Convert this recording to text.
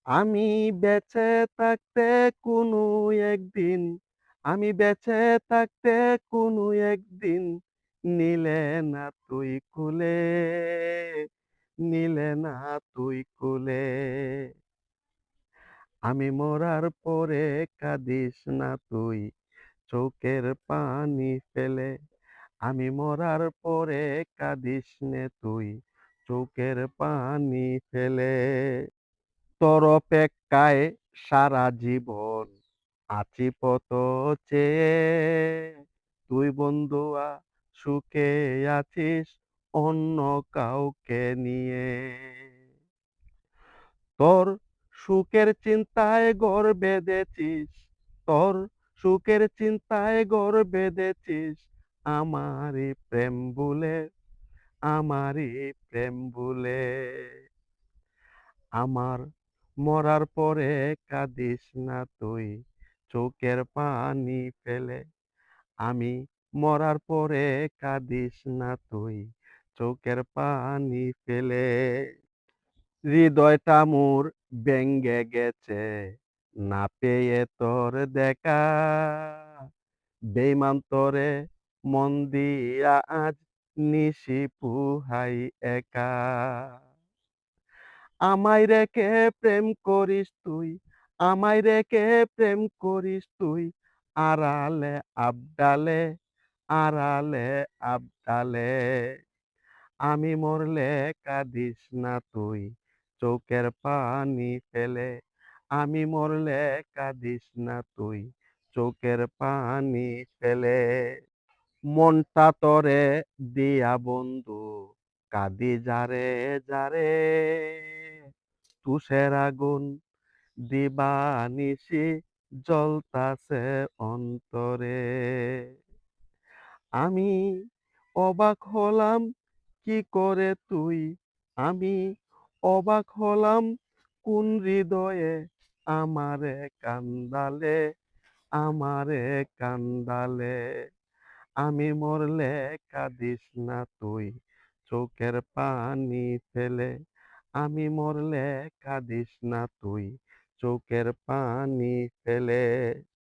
আমি বেঁচে থাকতে কোনো একদিন, আমি বেঁচে থাকতে কোনো একদিন নিলে না তুই কোলে, নিলে না তুই কোলে। আমি মরার পরে কাঁদিস না তুই চোখের পানি ফেলে। আমি মরার পরে কাঁদিস নে তুই চোখের পানি ফেলে। তোর অপেক্ষায় সারা জীবন আছি পথ চেয়ে। তুই বন্ধুয়া সুখে আছিস অন্য কাউকে নিয়ে। তোর সুখের চিন্তায় ঘর বেঁধেছিস, তোর সুখের চিন্তায় ঘর বেঁধেছিস আমারই প্রেম ভুলে, আমারই প্রেম ভুলে। আমার মরার পরে কাঁদিস না তুই চোখের পানি ফেলে। আমি মরার পরে কাঁদিস না তুই চোখের পানি ফেলে। হৃদয়টা মোর ভেঙে গেছে না পেয়ে তোর দেখা। বেইমান তোরে মন দিয়া আজ নিশি পুহাই একা। আমায় রেখে প্রেম করিস তুই, আমায় রেখে প্রেম করিস তুই আড়ালে আবডালে, আড়ালে আবডালে। আমি মরলে কাঁদিস না তুই চোখের পানি ফেলে। আমি মরলে কাঁদিস না তুই চোখের পানি ফেলে। মনটা তরে দিয়া বন্ধু কাঁদি যারে যারে। তুষের আগুন দিবানিশি জ্বলতাছে অন্তরে। আমি অবাক হলাম কি করে তুই, আমি অবাক হলাম কোন হৃদয়ে আমারে কান্দালে, আমারে কান্দালে। আমি মরলে কাঁদিস না তুই চোখের পানি ফেলে। আমি মরলে কাঁদিস না তুই চোখের পানি ফেলে।